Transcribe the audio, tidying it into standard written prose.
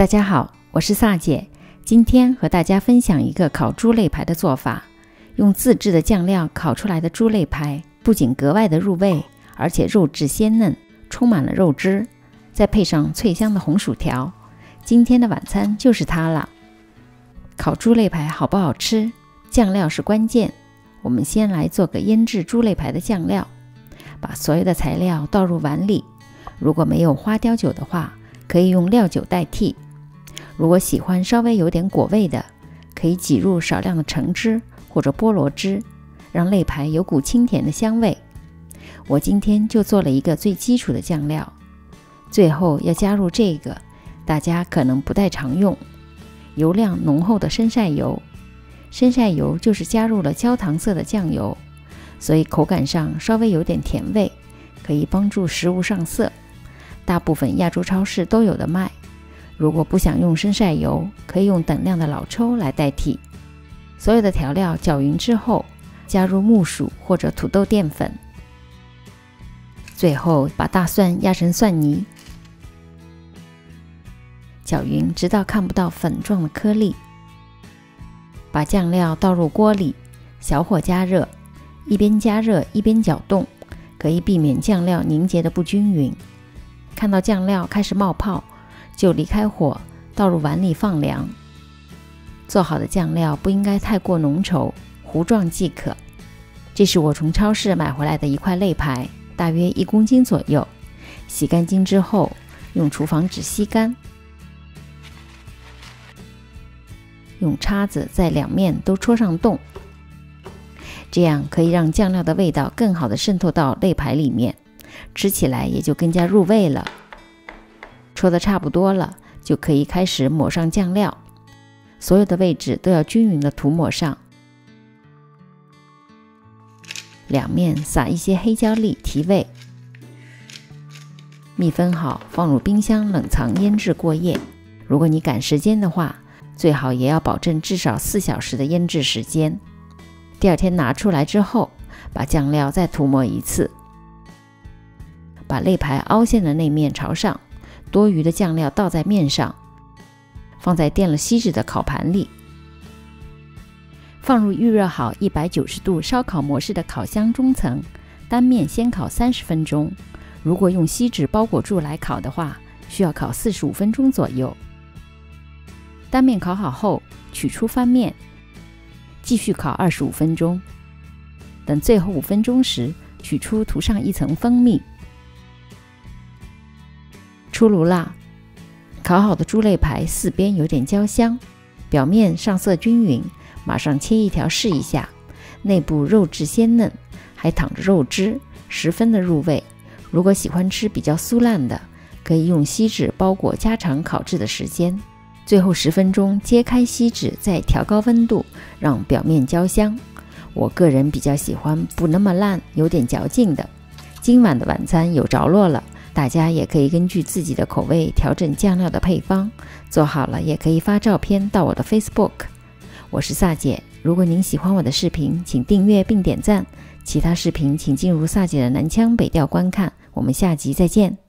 大家好，我是萨姐，今天和大家分享一个烤猪肋排的做法。用自制的酱料烤出来的猪肋排不仅格外的入味，而且肉质鲜嫩，充满了肉汁，再配上脆香的红薯条，今天的晚餐就是它了。烤猪肋排好不好吃，酱料是关键。我们先来做个腌制猪肋排的酱料，把所有的材料倒入碗里，如果没有花雕酒的话，可以用料酒代替。如果喜欢稍微有点果味的，可以挤入少量的橙汁或者菠萝汁，让肋排有股清甜的香味。我今天就做了一个最基础的酱料，最后要加入这个大家可能不太常用，油量浓厚的生晒油。生晒油就是加入了焦糖色的酱油，所以口感上稍微有点甜味，可以帮助食物上色。大部分亚洲超市都有的卖。如果不想用生晒油，可以用等量的老抽来代替。所有的调料搅匀之后，加入木薯或者土豆淀粉，最后把大蒜压成蒜泥，搅匀直到看不到粉状的颗粒。把酱料倒入锅里，小火加热，一边加热一边搅动，可以避免酱料凝结的不均匀。看到酱料开始冒泡，就离开火，倒入碗里放凉。做好的酱料不应该太过浓稠，糊状即可。这是我从超市买回来的一块肋排，大约1公斤左右。洗干净之后，用厨房纸吸干，用叉子在两面都戳上洞，这样可以让酱料的味道更好地渗透到肋排里面，吃起来也就更加入味了。戳得差不多了，就可以开始抹上酱料，所有的位置都要均匀地涂抹上。两面撒一些黑椒粒提味，密封好，放入冰箱冷藏腌制过夜。如果你赶时间的话，最好也要保证至少4小时的腌制时间。第二天拿出来之后，把酱料再涂抹一次，把肋排凹陷的那面朝上，多余的酱料倒在面上，放在垫了锡纸的烤盘里，放入预热好190度烧烤模式的烤箱中层，单面先烤30分钟。如果用锡纸包裹住来烤的话，需要烤45分钟左右。单面烤好后，取出翻面，继续烤25分钟。等最后5分钟时，取出涂上一层蜂蜜。出炉啦！烤好的猪肋排四边有点焦香，表面上色均匀，马上切一条试一下。内部肉质鲜嫩，还淌着肉汁，十分的入味。如果喜欢吃比较酥烂的，可以用锡纸包裹加长烤制的时间。最后10分钟揭开锡纸，再调高温度，让表面焦香。我个人比较喜欢不那么烂，有点嚼劲的。今晚的晚餐有着落了，大家也可以根据自己的口味调整酱料的配方。做好了也可以发照片到我的 Facebook。 我是萨姐，如果您喜欢我的视频，请订阅并点赞。其他视频请进入萨姐的南腔北调观看。我们下集再见。